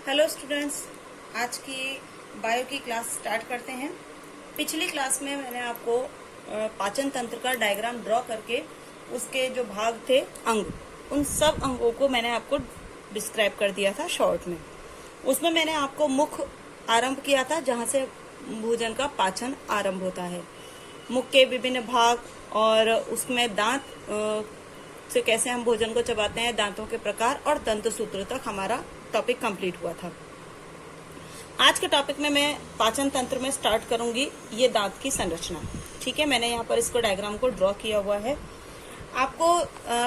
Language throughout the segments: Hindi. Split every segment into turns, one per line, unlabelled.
हेलो स्टूडेंट्स, आज की बायो की क्लास स्टार्ट करते हैं। पिछली क्लास में मैंने आपको पाचन तंत्र का डायग्राम ड्रॉ करके उसके जो भाग थे अंग, उन सब अंगों को मैंने आपको डिस्क्राइब कर दिया था शॉर्ट में। उसमें मैंने आपको मुख आरंभ किया था, जहां से भोजन का पाचन आरंभ होता है। मुख के विभिन्न भाग और उसमें दांत से कैसे हम भोजन को चबाते हैं, दांतों के प्रकार और दंत सूत्र तक हमारा टॉपिक कंप्लीट हुआ था। आज के टॉपिक में मैं पाचन तंत्र में स्टार्ट करूंगी ये दांत की संरचना। ठीक है, मैंने यहाँ पर इसको डायग्राम को ड्रॉ किया हुआ है। आपको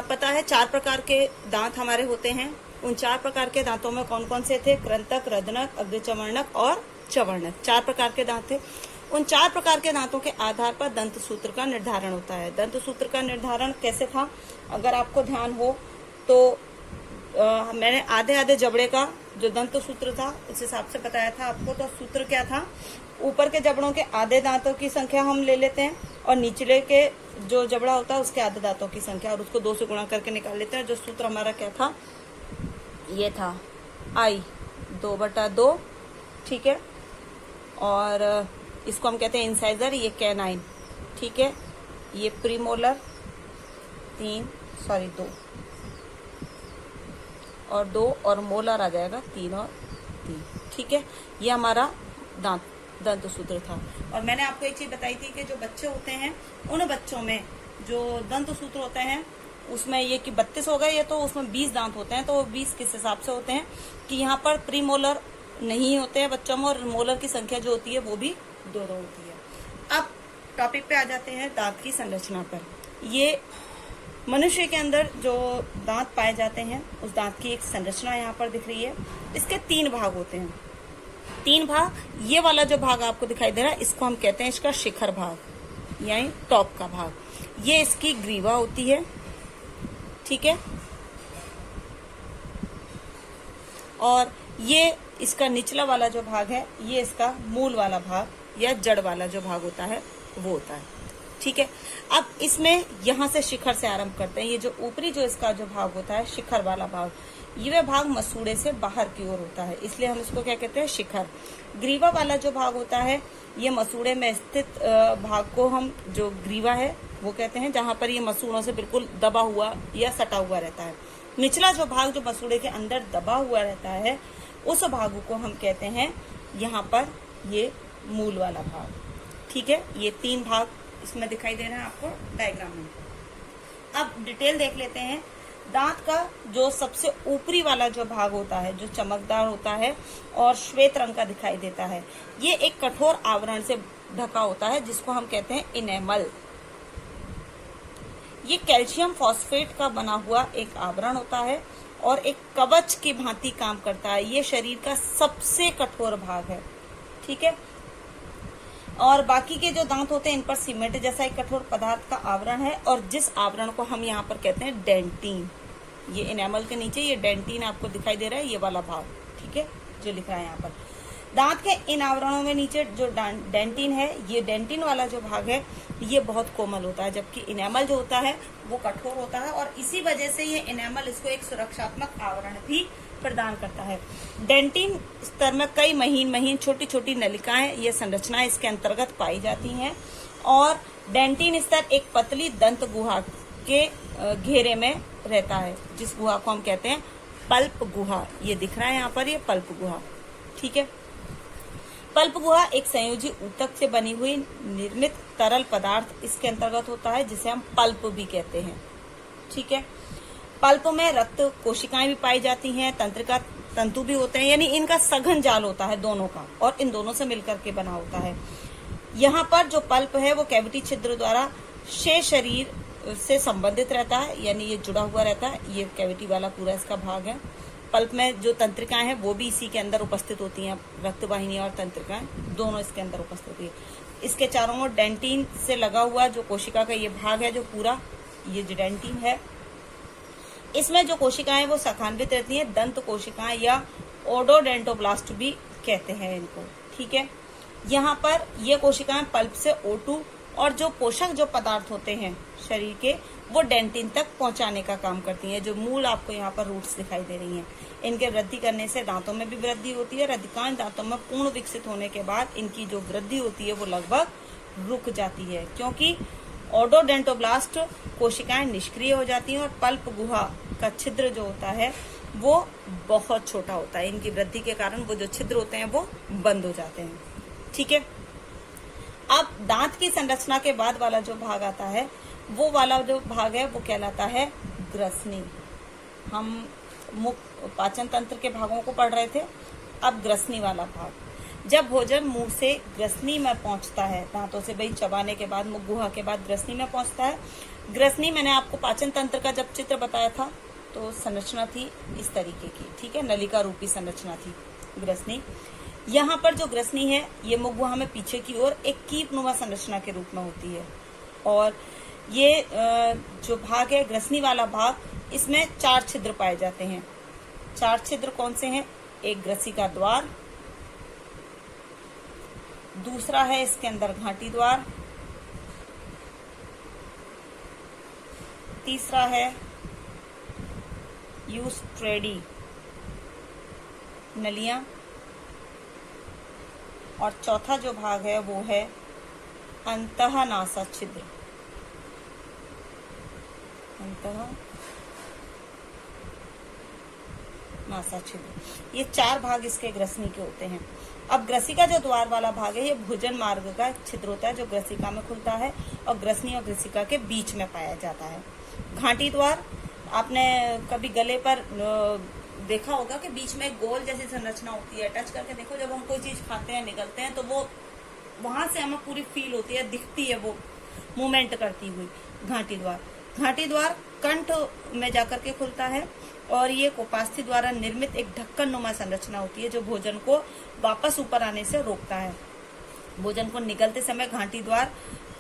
पता है 4 प्रकार के दांत हमारे होते हैं। उन 4 प्रकार के दांतों में कौन कौन से थे? कृंतक, रदनक, अग्रचवर्णक और चवर्णक। 4 प्रकार के दांत थे। उन 4 प्रकार के दांतों के आधार पर दंत सूत्र का निर्धारण होता है। दंत सूत्र का निर्धारण कैसे था, अगर आपको ध्यान हो तो मैंने आधे आधे जबड़े का जो दंत सूत्र था उस हिसाब से बताया था आपको। तो सूत्र क्या था? ऊपर के जबड़ों के आधे दांतों की संख्या हम ले लेते हैं और निचले के जो जबड़ा होता है उसके आधे दांतों की संख्या, और उसको 2 से गुणा करके निकाल लेते हैं। जो सूत्र हमारा क्या था? ये था I 2/2। ठीक है, और इसको हम कहते हैं इंसाइजर, ये कैनाइन। ठीक है, ये प्रीमोलर 2 और 2 और मोलर आ जाएगा 3 और 3। ठीक है, ये हमारा दंत सूत्र था। और मैंने आपको एक चीज बताई थी कि जो बच्चे होते हैं उन बच्चों में जो दंत सूत्र होते हैं उसमें ये कि 32 हो गए, ये तो उसमें 20 दांत होते हैं। तो 20 किस हिसाब से होते हैं कि यहाँ पर प्री मोलर नहीं होते हैं बच्चों में, और मोलर की संख्या जो होती है वो भी 2 होती है। अब टॉपिक पे आ जाते हैं दांत की संरचना पर। ये मनुष्य के अंदर जो दांत पाए जाते हैं उस दांत की एक संरचना यहाँ पर दिख रही है। इसके 3 भाग होते हैं। 3 भाग, ये वाला जो भाग आपको दिखाई दे रहा है इसको हम कहते हैं इसका शिखर भाग, यानी टॉप का भाग। ये इसकी ग्रीवा होती है। ठीक है, और ये इसका निचला वाला जो भाग है ये इसका मूल वाला भाग या जड़ वाला जो भाग होता है वो होता है। ठीक है, अब इसमें यहां से शिखर से आरंभ करते हैं। ये जो ऊपरी जो इसका जो भाग होता है शिखर वाला भाग, ये भाग मसूड़े से बाहर की ओर होता है, इसलिए हम इसको क्या कहते हैं? शिखर। ग्रीवा वाला जो भाग होता है ये मसूड़े में स्थित भाग को हम जो ग्रीवा है वो कहते हैं, जहां पर ये मसूड़ों से बिल्कुल दबा हुआ या सटा हुआ रहता है। निचला जो भाग जो मसूड़े के अंदर दबा हुआ रहता है उस भाग को हम कहते हैं यहाँ पर ये मूल वाला भाग। ठीक है, ये 3 भाग इसमें दिखाई दे रहा है आपको डायग्राम में। अब डिटेल देख लेते हैं। दांत का जो सबसे ऊपरी वाला जो भाग होता है जो चमकदार होता है और श्वेत रंग का दिखाई देता है, ये एक कठोर आवरण से ढका होता है जिसको हम कहते हैं इनेमल। ये कैल्शियम फॉस्फेट का बना हुआ एक आवरण होता है और एक कवच की भांति काम करता है। ये शरीर का सबसे कठोर भाग है। ठीक है, और बाकी के जो दांत होते हैं इन पर सीमेंट जैसा एक कठोर पदार्थ का आवरण है, और जिस आवरण को हम यहाँ पर कहते हैं डेंटिन। ये इनेमल के नीचे ये डेंटिन आपको दिखाई दे रहा है, ये वाला भाग। ठीक है, जो लिखा है यहाँ पर दांत के इन आवरणों में नीचे जो डेंटिन है, ये डेंटिन वाला जो भाग है ये बहुत कोमल होता है, जबकि इनेमल जो होता है वो कठोर होता है, और इसी वजह से ये इनेमल इसको एक सुरक्षात्मक आवरण भी प्रदान करता है। डेंटिन स्तर में कई महीन छोटी छोटी नलिकाएं, ये संरचनाएं इसके अंतर्गत पाई जाती हैं, और डेंटिन स्तर एक पतली दंत गुहा के घेरे में रहता है, जिस गुहा को हम कहते हैं पल्प गुहा। ये दिख रहा है यहाँ पर, ये पल्प गुहा। ठीक है, पल्प गुहा एक संयोजी ऊतक से बनी हुई निर्मित तरल पदार्थ इसके अंतर्गत होता है, जिसे हम पल्प भी कहते हैं। ठीक है, पल्प में रक्त कोशिकाएं भी पाई जाती हैं, तंत्रिका तंतु भी होते हैं, यानी इनका सघन जाल होता है दोनों का, और इन दोनों से मिलकर के बना होता है। यहाँ पर जो पल्प है वो कैविटी छिद्र द्वारा शेष शरीर से संबंधित रहता है, यानी ये जुड़ा हुआ रहता है। ये कैविटी वाला पूरा इसका भाग है। पल्प में जो तंत्रिकाएं हैं वो भी इसी के अंदर उपस्थित होती हैं, रक्तवाहिनी और तंत्रिकाएं दोनों इसके अंदर उपस्थित होती है। इसके चारों ओर डेंटिन से लगा हुआ जो कोशिका का ये भाग है, जो पूरा ये जो डेंटिन है, इसमें जो कोशिकाएं वो शाखान्वित रहती हैं, दंत कोशिकाएं या ओडोडेंटोब्लास्ट भी कहते हैं इनको। ठीक है, यहाँ पर ये कोशिकाएं पल्प से O2 और जो पोषक जो पदार्थ होते हैं शरीर के वो डेंटिन तक पहुंचाने का काम करती हैं। जो मूल आपको यहाँ पर रूट्स दिखाई दे रही हैं, इनके वृद्धि करने से दांतों में भी वृद्धि होती है और अधिकांश दांतों में पूर्ण विकसित होने के बाद इनकी जो वृद्धि होती है वो लगभग रुक जाती है, क्योंकि ओडोडेंटोब्लास्ट कोशिकाएं निष्क्रिय हो जाती हैं और पल्प गुहा का छिद्र जो होता है वो बहुत छोटा होता है। इनकी वृद्धि के कारण वो जो छिद्र होते हैं वो बंद हो जाते हैं। ठीक है, अब दांत की संरचना के बाद वाला जो भाग आता है, वो वाला जो भाग है वो कहलाता है ग्रसनी। हम मुख पाचन तंत्र के भागों को पढ़ रहे थे, अब ग्रसनी वाला भाग। जब भोजन मुंह से ग्रसनी में पहुंचता है, दांतों से भाई चबाने के बाद, मुख गुहा के बाद ग्रसनी में पहुंचता है। ग्रसनी, मैंने आपको पाचन तंत्र का जब चित्र बताया था तो संरचना थी इस तरीके की। ठीक है, नलिका रूपी संरचना थी ग्रसनी। यहाँ पर जो ग्रसनी है ये मुख गुहा में पीछे की ओर एक कीपनुमा संरचना के रूप में होती है। और ये जो भाग है ग्रसनी वाला भाग, इसमें 4 छिद्र पाए जाते हैं। 4 छिद्र कौन से हैं? एक ग्रसिका द्वार, दूसरा है इसके अंदर घाटी द्वार, तीसरा है यूस्ट्रेडी नलियां, और चौथा जो भाग है वो है अंतःनासा छिद्र। अंतःनासा छिद्र, ये 4 भाग इसके ग्रसनी के होते हैं। अब ग्रसिका जो द्वार वाला भाग है ये भोजन मार्ग का छिद्र होता है जो ग्रसिका में खुलता है और ग्रसनी और ग्रसिका के बीच में पाया जाता है। घाटी द्वार, आपने कभी गले पर देखा होगा कि बीच में एक गोल जैसी संरचना होती है। टच करके देखो, जब हम कोई चीज खाते हैं, निगलते हैं, तो वो वहां से हमें पूरी फील होती है, दिखती है वो मूवमेंट करती हुई। घाटी द्वार, घाटी द्वार कंठ में जाकर के खुलता है और ये कोपास्थि द्वारा निर्मित एक ढक्कन नुमा संरचना होती है जो भोजन को वापस ऊपर आने से रोकता है। भोजन को निगलते समय घाटी द्वार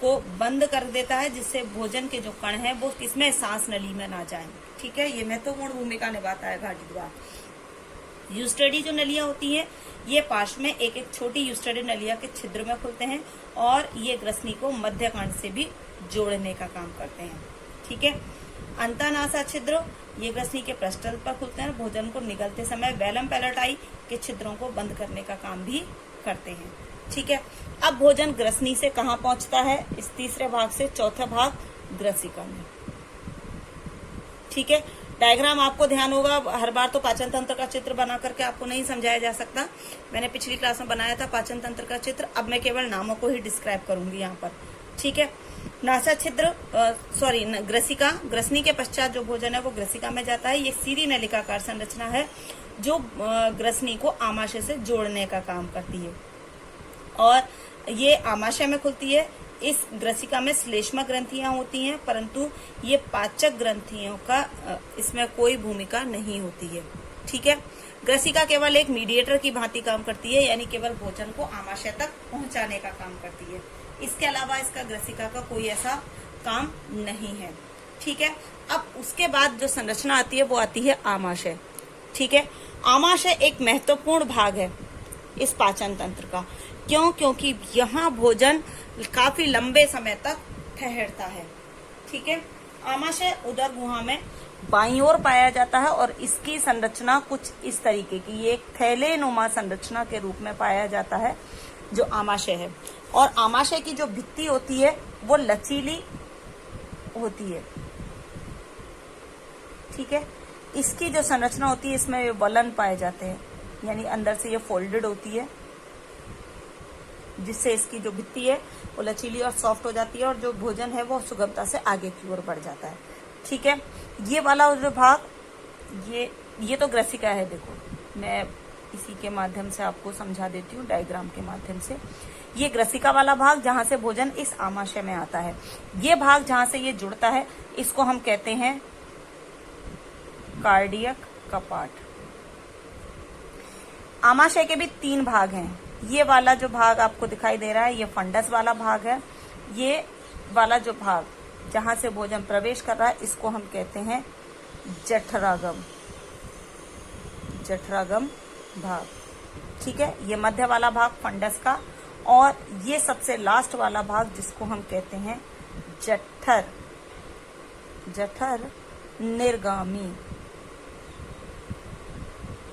को बंद कर देता है, जिससे भोजन के जो कण हैं वो किसमें, सांस नली में ना जाएं। ठीक है, ये महत्वपूर्ण भूमिका निभाता है घाटी द्वार। यूस्ट्रेडी जो नलियां होती हैं ये पार्श्व में एक एक छोटी यूस्ट्रेडी नलिया के छिद्र में खुलते हैं और ये ग्रसनी को मध्य कांड से भी जोड़ने का काम करते हैं। ठीक है, अंतःनासा छिद्र, ये ग्रसनी के पृष्ठतल पर खुलते हैं, भोजन को निगलते समय वेलम पैलेटाई के छिद्रों को बंद करने का काम भी करते हैं। ठीक है, अब भोजन ग्रसनी से कहाँ पहुंचता है? इस तीसरे भाग से चौथा भाग ग्रसिका में। ठीक है, डायग्राम आपको ध्यान होगा, हर बार तो पाचन तंत्र का चित्र बना करके आपको नहीं समझाया जा सकता। मैंने पिछली क्लास में बनाया था पाचन तंत्र का चित्र, अब मैं केवल नामों को ही डिस्क्राइब करूंगी यहाँ पर। ठीक है, नासा छिद्र ग्रसिका, ग्रसनी के पश्चात जो भोजन है वो ग्रसिका में जाता है। ये सीधी नलिकाकार संरचना है जो ग्रसनी को आमाशय से जोड़ने का काम करती है और ये आमाशय में खुलती है। इस ग्रसिका में श्लेष्मा ग्रंथियां होती हैं, परंतु ये पाचक ग्रंथियों का इसमें कोई भूमिका नहीं होती है। ठीक है, ग्रसिका केवल एक मीडिएटर की भांति काम करती है, यानी केवल भोजन को आमाशय तक पहुंचाने का काम करती है। इसके अलावा इसका ग्रसिका का कोई ऐसा काम नहीं है। ठीक है, अब उसके बाद जो संरचना आती है वो आती है आमाशय। ठीक है, आमाशय एक महत्वपूर्ण भाग है इस पाचन तंत्र का। क्यों? क्योंकि यहाँ भोजन काफी लंबे समय तक ठहरता है। ठीक है, आमाशय उदर गुहा में बाईं ओर पाया जाता है और इसकी संरचना कुछ इस तरीके की, ये एक थैलेनुमा संरचना के रूप में पाया जाता है जो आमाशय है। और आमाशय की जो भित्ति होती है वो लचीली होती है। ठीक है, इसकी जो संरचना होती है इसमें वलन पाए जाते हैं, यानी अंदर से ये फोल्डेड होती है, जिससे इसकी जो भित्ति है वो लचीली और सॉफ्ट हो जाती है और जो भोजन है वो सुगमता से आगे की ओर बढ़ जाता है। ठीक है, ये वाला जो भाग ये तो ग्रसिका है। देखो, मैं इसी के माध्यम से आपको समझा देती हूँ, डायग्राम के माध्यम से। ये ग्रसिका वाला भाग जहां से भोजन इस आमाशय में आता है, ये भाग जहां से ये जुड़ता है इसको हम कहते हैं कार्डियक कपाट। आमाशय के भी 3 भाग हैं। ये वाला जो भाग आपको दिखाई दे रहा है ये फंडस वाला भाग है। ये वाला जो भाग जहां से भोजन प्रवेश कर रहा है इसको हम कहते हैं जठरागम भाग। ठीक है, ये मध्य वाला भाग फंडस का, और ये सबसे लास्ट वाला भाग जिसको हम कहते हैं जठर, जठर निर्गामी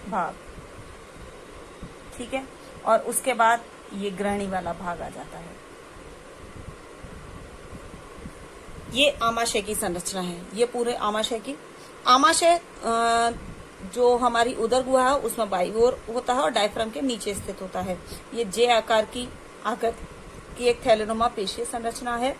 भाग, ठीक है। और उसके बाद ये ग्रहणी वाला भाग आ जाता है। ये आमाशय की संरचना है, ये पूरे आमाशय की। आमाशय जो हमारी उदर गुहा है उसमें बाई ओर होता है और डायफ्राम के नीचे स्थित होता है। ये जे आकार की आकृति की एक थैलेनुमा पेशीय संरचना है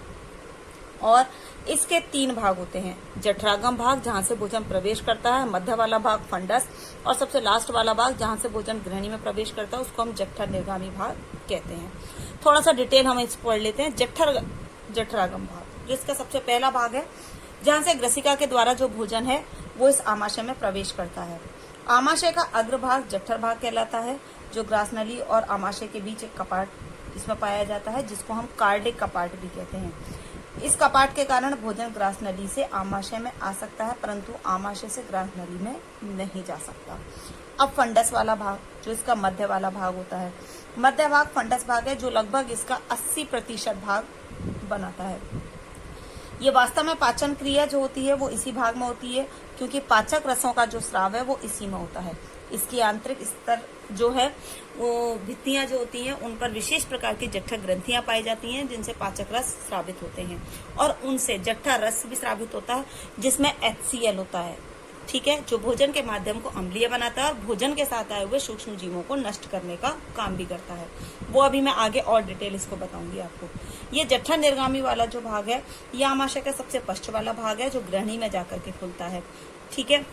और इसके 3 भाग होते हैं। जठरागम भाग जहां से भोजन प्रवेश करता है, मध्य वाला भाग फंडस, और सबसे लास्ट वाला भाग जहां से भोजन ग्रहणी में प्रवेश करता है उसको हम जठर निर्गामी भाग कहते हैं। थोड़ा सा डिटेल हम इस पढ़ लेते हैं। जठरागम भाग जो इसका सबसे पहला भाग है, जहां से ग्रसिका के द्वारा जो भोजन है वो इस आमाशय में प्रवेश करता है। आमाशय का अग्रभाग जठर भाग कहलाता है, जो ग्रासनली और आमाशय के बीच एक कपाट इसमें पाया जाता है, जिसको हम कार्डिक कपाट भी कहते हैं। इस कपाट के कारण भोजन ग्रासनली से आमाशय में आ सकता है, परंतु आमाशय से ग्रासनली में नहीं जा सकता। अब फंडस वाला भाग जो इसका मध्य वाला भाग होता है, मध्य भाग फंडस भाग है, जो लगभग इसका 80% भाग बनाता है। ये वास्तव में पाचन क्रिया जो होती है वो इसी भाग में होती है, क्योंकि पाचक रसों का जो स्राव है वो इसी में होता है। इसकी आंतरिक स्तर जो है वो भित्तियां जो होती हैं उन पर विशेष प्रकार की जठर ग्रंथियां पाई जाती हैं, जिनसे पाचक रस स्रावित होते हैं और उनसे जठर रस भी स्रावित होता है, जिसमें HCl होता है, ठीक है, जो भोजन के माध्यम को अम्लीय बनाता है और भोजन के साथ आए हुए सूक्ष्म जीवों को नष्ट करने का काम भी करता है। वो अभी मैं आगे और डिटेल इसको बताऊंगी आपको। ये जठर निर्गामी वाला जो भाग है ये आमाशय का सबसे पश्चिम वाला भाग है, जो ग्रहणी में जाकर के खुलता है, ठीक है।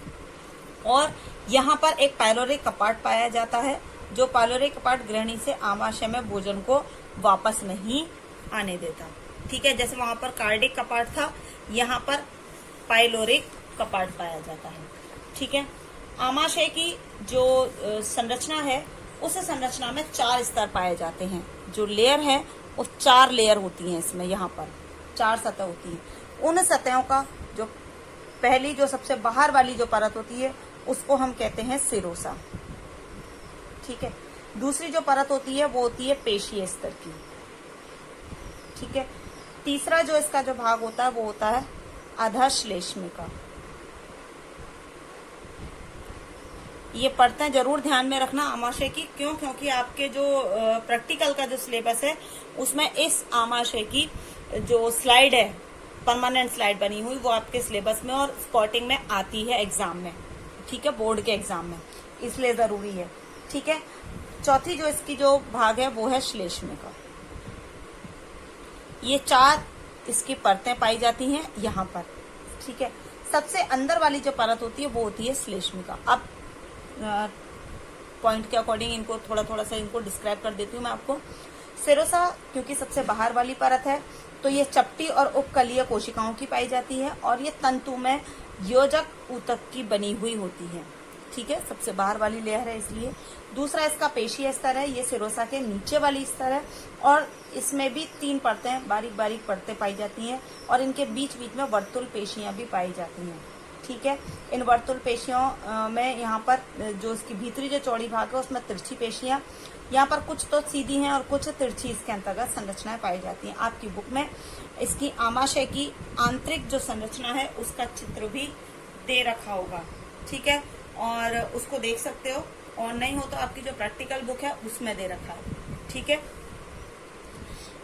और यहाँ पर एक पाइलोरिक कपाट पाया जाता है, जो पाइलोरिक कपाट ग्रहणी से आमाशय में भोजन को वापस नहीं आने देता, ठीक है। जैसे वहां पर कार्डिक कपाट था, यहाँ पर पाइलोरिक कपाट पाया जाता है, ठीक है। आमाशय की जो संरचना है उस संरचना में 4 स्तर पाए जाते हैं। जो लेयर है वो 4 लेयर होती हैं इसमें, यहाँ पर 4 सतह होती हैं। उन सतहों का जो पहली जो सबसे बाहर वाली जो परत होती है उसको हम कहते हैं सिरोसा, ठीक है। दूसरी जो परत होती है वो होती है पेशीय स्तर की, ठीक है। तीसरा जो इसका जो भाग होता है वो होता है अधश्लेष्मिका। ये परतें जरूर ध्यान में रखना आमाशय की, क्यों? क्योंकि आपके जो प्रैक्टिकल का जो सिलेबस है उसमें इस आमाशय की जो स्लाइड है, परमानेंट स्लाइड बनी हुई, वो आपके सिलेबस में और स्पॉटिंग में आती है एग्जाम में, ठीक है, बोर्ड के एग्जाम में, इसलिए जरूरी है, ठीक है। चौथी जो इसकी जो भाग है वो है श्लेष्मिका। ये 4 इसकी परतें पाई जाती हैं यहाँ पर, ठीक है। सबसे अंदर वाली जो परत होती है वो होती है श्लेष्मिका। अब पॉइंट के अकॉर्डिंग इनको थोड़ा सा इनको डिस्क्राइब कर देती हूँ मैं आपको। सिरोसा क्योंकि सबसे बाहर वाली परत है तो ये चपटी और उपकलीय कोशिकाओं की पाई जाती है और ये तंतु में योजक ऊतक की बनी हुई होती है, ठीक है, सबसे बाहर वाली लेयर है इसलिए। दूसरा इसका पेशीय स्तर है, ये सिरोसा के नीचे वाली स्तर है और इसमें भी 3 परतें, बारीक बारीक परतें पाई जाती हैं और इनके बीच बीच में वर्तुल पेशियां भी पाई जाती हैं, ठीक है। इन वर्तुल पेशियों में यहाँ पर जो इसकी भीतरी जो चौड़ी भाग है उसमें तिरछी पेशियां, यहाँ पर कुछ तो सीधी हैं और कुछ तिरछी इसके अंतर्गत संरचनाएं पाई जाती हैं। आपकी बुक में इसकी आमाशय की आंतरिक जो संरचना है उसका चित्र भी दे रखा होगा, ठीक है, और उसको देख सकते हो, और नहीं हो तो आपकी जो प्रैक्टिकल बुक है उसमें दे रखा है, ठीक है।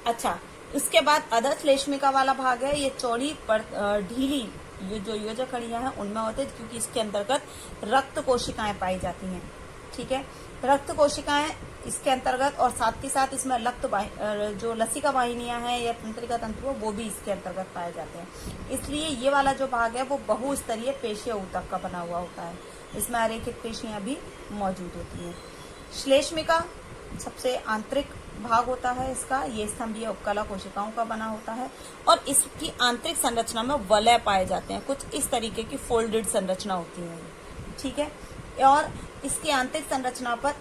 अच्छा, इसके बाद अधश्लेष्मिका वाला भाग है, ये चौड़ी पर ढीली ये जो योजक कड़ियां हैं उनमें होते हैं, क्योंकि इसके अंतर्गत रक्त कोशिकाएं पाई जाती हैं, ठीक है। रक्त कोशिकाएं इसके अंतर्गत और साथ ही साथ इसमें जो लसिका वाहिनियां हैं या तंत्रिका तंतु वो भी इसके अंतर्गत पाए जाते हैं। इसलिए ये वाला जो भाग है वो बहुस्तरीय पेशीय ऊतक का बना हुआ होता है, इसमें अरेखित पेशियां भी मौजूद होती हैं। श्लेष्मिका सबसे आंतरिक भाग होता है इसका, ये स्तंभीय उपकला कोशिकाओं का बना होता है और इसकी आंतरिक संरचना में वलय पाए जाते हैं, कुछ इस तरीके की फोल्डेड संरचना होती है, ठीक है। और इसकी आंतरिक संरचना पर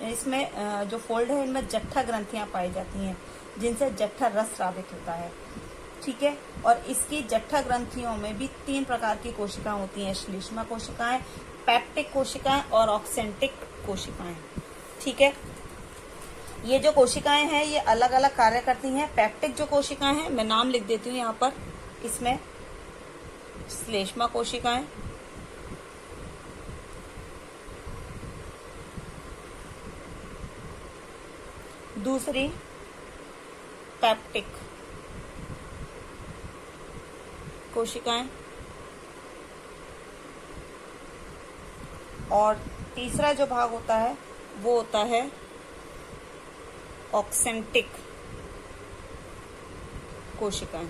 इसमें जो फोल्ड है इनमें जठर ग्रंथियां पाई जाती हैं, जिनसे जठर रस स्रावित होता है, ठीक है। और इसकी जठर ग्रंथियों में भी 3 प्रकार की कोशिकाएं होती हैं, श्लेष्मा कोशिकाएं, पेप्टिक कोशिकाएं और ऑक्सेंटिक कोशिकाएं, ठीक है। ये जो कोशिकाएं हैं ये अलग अलग कार्य करती हैं। पेप्टिक जो कोशिकाएं हैं, मैं नाम लिख देती हूँ यहाँ पर, इसमें श्लेष्मा कोशिकाएं, दूसरी पेप्टिक कोशिकाएं, और तीसरा जो भाग होता है वो होता है ऑक्सेंटिक कोशिकाएं।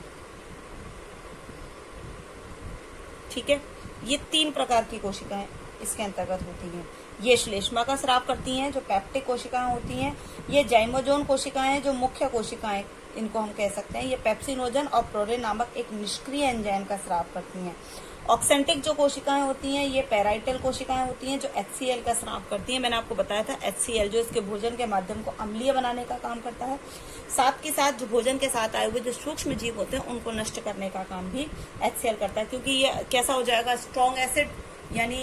ठीक है, ये 3 प्रकार की कोशिकाएं इसके अंतर्गत होती हैं। ये श्लेष्मा का स्राव करती हैं, जो पेप्टिक कोशिकाएं होती हैं। ये जाइमोजोन कोशिकाएं हैं, जो मुख्य कोशिकाएं इनको हम कह सकते हैं। ये पेप्सिनोजन और प्रोरिन नामक एक निष्क्रिय एंजाइम का स्राव करती हैं। ऑक्सेंटिक जो कोशिकाएं होती हैं ये पैराइटल कोशिकाएं होती हैं, जो HCl का स्राव करती हैं। मैंने आपको बताया था HCl जो इसके भोजन के माध्यम को अम्लीय बनाने का काम करता है। साथ के साथ जो भोजन के साथ आए हुए जो सूक्ष्म जीव होते हैं उनको नष्ट करने का काम भी HCl करता है, क्योंकि ये कैसा हो जाएगा, स्ट्रॉन्ग एसिड यानी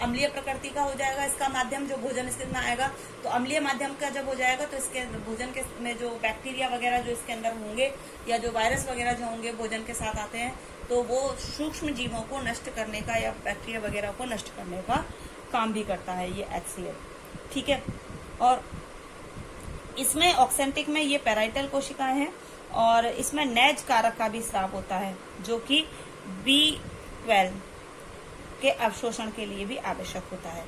अम्लीय प्रकृति का हो जाएगा इसका माध्यम, जो भोजन इसके अंदर आएगा। तो अम्लीय माध्यम का जब हो जाएगा तो इसके भोजन के में जो बैक्टीरिया वगैरह जो इसके अंदर होंगे या जो वायरस वगैरह जो होंगे भोजन के साथ आते हैं, तो वो सूक्ष्म जीवों को नष्ट करने का या बैक्टीरिया वगैरह को नष्ट करने का काम भी करता है ये HCl। ठीक है, और इसमें ऑक्सेंटिक में ये पैराइटल कोशिकाएं हैं, और इसमें नैज कारक का भी स्राव होता है, जो कि B12 के अवशोषण के लिए भी आवश्यक होता है।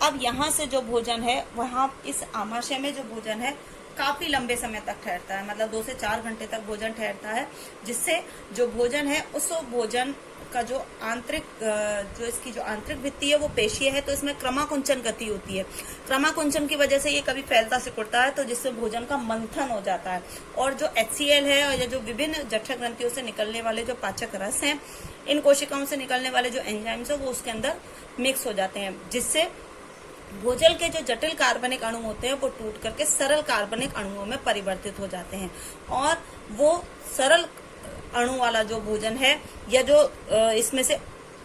अब यहाँ से जो भोजन है, वहाँ इस आमाशय में जो भोजन है काफी लंबे समय तक ठहरता है, मतलब 2 से 4 घंटे तक भोजन ठहरता है, जिससे जो भोजन है उस भोजन का जो आंतरिक जो इसकी जो आंतरिक भित्ति है वो पेशीय है, तो इसमें क्रमाकुंचन गति होती है। क्रमाकुंचन की वजह से ये कभी फैलता सिकुड़ता है, तो जिससे भोजन का मंथन हो जाता है, और जो HCl है और जो विभिन्न जठर ग्रंथियों से निकलने वाले जो पाचक रस हैं, इन कोशिकाओं से निकलने वाले जो एंजाइम्स है वो उसके अंदर मिक्स हो जाते हैं, जिससे भोजन के जो जटिल कार्बनिक अणु होते हैं वो टूट करके सरल कार्बनिक अणुओं में परिवर्तित हो जाते हैं, और वो सरल अणु वाला जो भोजन है या जो इसमें से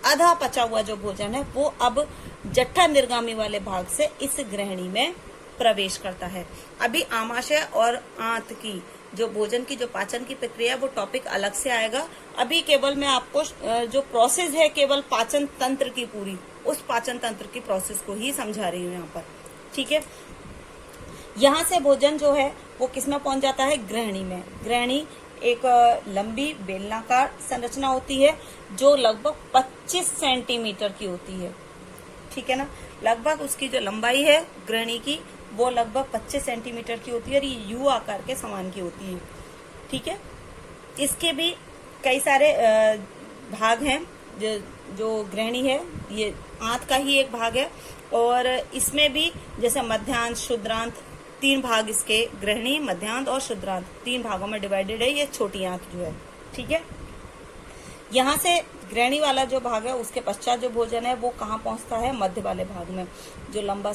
आधा पचा हुआ जो भोजन है वो अब जठर निर्गामी वाले भाग से इस ग्रहणी में प्रवेश करता है। अभी आमाशय और आंत की जो भोजन की जो पाचन की प्रक्रिया वो टॉपिक अलग से आएगा। अभी केवल मैं आपको जो प्रोसेस है केवल पाचन तंत्र की पूरी उस पाचन तंत्र की प्रोसेस को ही समझा रही हूँ यहाँ पर। ठीक है, यहाँ से भोजन जो है वो किसमें पहुंच जाता है, ग्रहणी में। ग्रहणी एक लंबी बेलनाकार संरचना होती है जो लगभग 25 सेंटीमीटर की होती है। ठीक है ना, लगभग उसकी जो लंबाई है ग्रहणी की वो लगभग 25 सेंटीमीटर की होती है, और ये यू आकार के समान की होती है। ठीक है, इसके भी कई सारे भाग हैं। जो ग्रहणी है ये आंत का ही एक भाग है, और इसमें भी जैसे मध्यांत शुद्रांत 3 भाग इसके, ग्रहणी मध्यांत और शुद्रांत 3 भागों में डिवाइडेड है ये छोटी आंत जो है। ठीक है, यहाँ से ग्रहणी वाला जो भाग है उसके पश्चात जो भोजन है वो कहाँ पहुंचता है, मध्य वाले भाग में, जो लंबा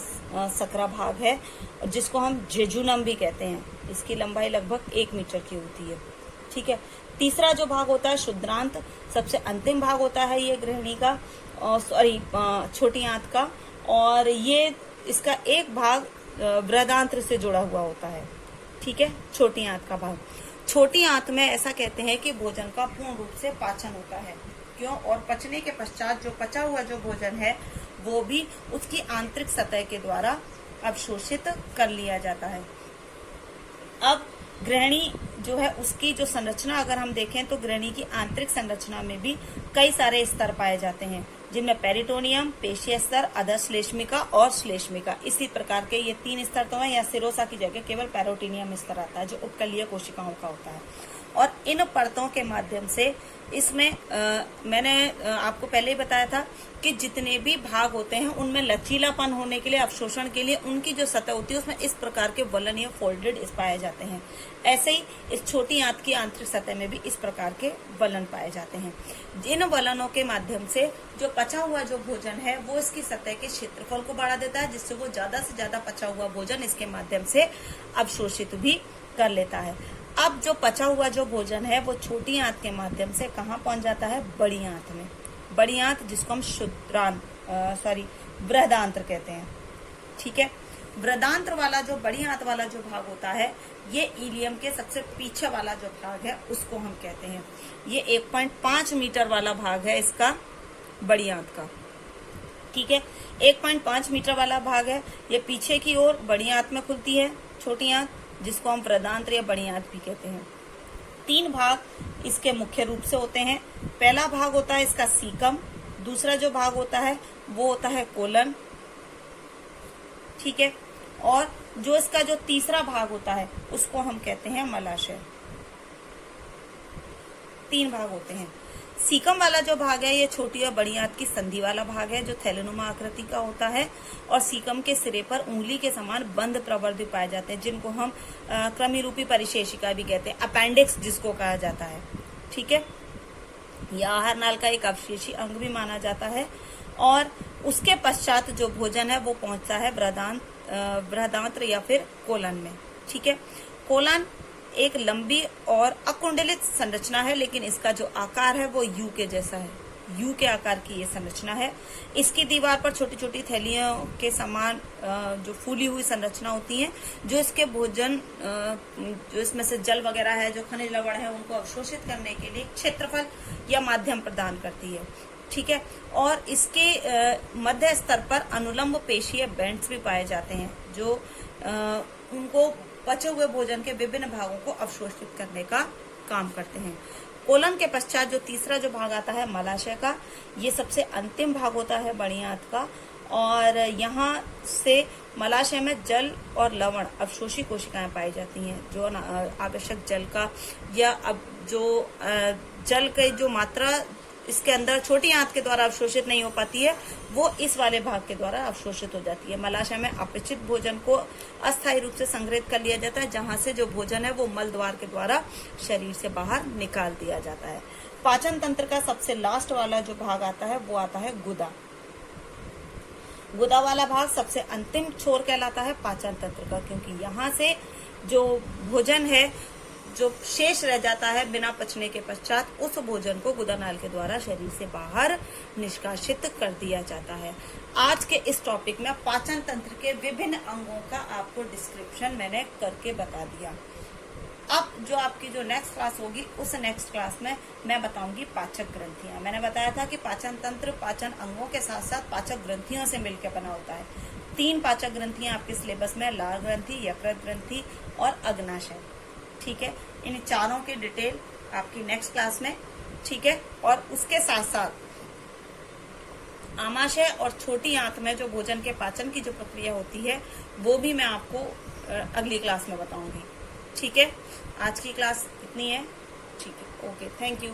सकरा भाग है जिसको हम जेजुनम भी कहते हैं। इसकी लंबाई लगभग 1 मीटर की होती है। ठीक है, तीसरा जो भाग होता है शुद्रांत, सबसे अंतिम भाग होता है ये ग्रहणी का, सॉरी छोटी आंत का, और ये इसका एक भाग बृहदांत्र से जुड़ा हुआ होता है। ठीक है, छोटी आंत का भाग। छोटी आंत में ऐसा कहते हैं कि भोजन का पूर्ण रूप से पाचन होता है। क्यों, और पचने के पश्चात जो पचा हुआ जो भोजन है वो भी उसकी आंतरिक सतह के द्वारा अवशोषित कर लिया जाता है। अब ग्रहणी जो है उसकी जो संरचना अगर हम देखें तो ग्रहणी की आंतरिक संरचना में भी कई सारे स्तर पाए जाते हैं, जिनमें पेरिटोनियम, पेशीय स्तर, अधश्लेष्मिका और श्लेष्मिका। इसी प्रकार के ये 3 स्तर तो हैं। या सिरोसा की जगह केवल पेरिटोनियम स्तर आता है जो उपकलीय कोशिकाओं का होता है, और इन परतों के माध्यम से इसमें मैंने आपको पहले ही बताया था कि जितने भी भाग होते हैं उनमें लचीलापन होने के लिए, अवशोषण के लिए उनकी जो सतह होती है उसमें इस प्रकार के वलन या फोल्डेड पाए जाते हैं। ऐसे ही इस छोटी आंत की आंतरिक सतह में भी इस प्रकार के वलन पाए जाते हैं। इन वलनों के माध्यम से जो पचा हुआ जो भोजन है वो इसकी सतह के क्षेत्रफल को बढ़ा देता है, जिससे वो ज्यादा से ज्यादा पचा हुआ भोजन इसके माध्यम से अवशोषित भी कर लेता है। अब जो पचा हुआ जो भोजन है वो छोटी आंत के माध्यम से कहाँ पहुंच जाता है, बड़ी आंत में। बड़ी आंत जिसको हम बृहदांत्र कहते हैं। ठीक है, वृदांत्र वाला जो बड़ी आंत वाला जो भाग होता है, ये इलियम के सबसे पीछे वाला जो भाग है उसको हम कहते हैं। ये 1.5 मीटर वाला भाग है इसका, बड़ी आंत का। ठीक है, 1.5 मीटर वाला भाग है। ये पीछे की ओर बड़ी आंत में खुलती है, छोटी आंत, जिसको हम वृदांत्र या बड़ी आंत भी कहते हैं। 3 भाग इसके मुख्य रूप से होते हैं। पहला भाग होता है इसका सीकम, दूसरा जो भाग होता है वो होता है कोलन। ठीक है, और जो इसका जो तीसरा भाग होता है उसको हम कहते हैं मलाशय। 3 भाग होते हैं। सीकम वाला जो भाग है ये छोटी और बड़ी आंत की संधि वाला भाग है, जो थैलेनुमा आकृति का होता है, और सीकम के सिरे पर उंगली के समान बंद प्रवर्धी पाए जाते हैं, जिनको हम कृमि रूपी परिशेषिका भी कहते हैं, अपेंडिक्स जिसको कहा जाता है। ठीक है, यह आहार नाल का एक अवशेषी अंग भी माना जाता है। और उसके पश्चात जो भोजन है वो पहुंचता है बृहदांत्र या फिर कोलन में। ठीक है, कोलन एक लंबी और अकुंडलित संरचना है, लेकिन इसका जो आकार है वो यू के जैसा है। यू के आकार की ये संरचना है। इसकी दीवार पर छोटी छोटी थैलियों के समान जो फूली हुई संरचना होती है, जो इसके भोजन जो इसमें से जल वगैरह है, जो खनिज लवण है, उनको अवशोषित करने के लिए क्षेत्रफल या माध्यम प्रदान करती है। ठीक है, और इसके मध्य स्तर पर अनुलंब पेशीय बैंड्स भी पाए जाते हैं, जो उनको बचे हुए भोजन के विभिन्न भागों को अवशोषित करने का काम करते हैं। कोलन के पश्चात जो तीसरा जो भाग आता है मलाशय का, ये सबसे अंतिम भाग होता है बड़ी आंत का, और यहाँ से मलाशय में जल और लवण अवशोषी कोशिकाएं पाई जाती हैं, जो आवश्यक जल का या अब जो जल की जो मात्रा इसके अंदर छोटी आंत के द्वारा अवशोषित नहीं हो पाती है, वो इस वाले भाग के द्वारा अवशोषित हो जाती है। मलाशय में अपेक्षित भोजन को अस्थायी रूप से संग्रहित कर लिया जाता है, जहां से जो भोजन है वो मल द्वार के द्वारा शरीर से बाहर निकाल दिया जाता है। पाचन तंत्र का सबसे लास्ट वाला जो भाग आता है वो आता है गुदा। गुदा वाला भाग सबसे अंतिम छोर कहलाता है पाचन तंत्र का, क्योंकि यहाँ से जो भोजन है जो शेष रह जाता है बिना पचने के पश्चात, उस भोजन को गुदानाल के द्वारा शरीर से बाहर निष्कासित कर दिया जाता है। आज के इस टॉपिक में पाचन तंत्र के विभिन्न अंगों का आपको डिस्क्रिप्शन मैंने करके बता दिया। अब जो आपकी जो नेक्स्ट क्लास होगी, उस नेक्स्ट क्लास में मैं बताऊंगी पाचक ग्रंथियां। मैंने बताया था कि पाचन तंत्र पाचन अंगों के साथ साथ पाचक ग्रंथियों से मिलकर बना होता है। 3 पाचक ग्रंथियां आपके सिलेबस में, लाल ग्रंथि, यकृत ग्रंथि और अग्नाशय। ठीक है, इन चारों की डिटेल आपकी नेक्स्ट क्लास में। ठीक है, और उसके साथ साथ आमाशय और छोटी आंत में जो भोजन के पाचन की जो प्रक्रिया होती है वो भी मैं आपको अगली क्लास में बताऊंगी। ठीक है, आज की क्लास इतनी है। ठीक है, ओके, थैंक यू।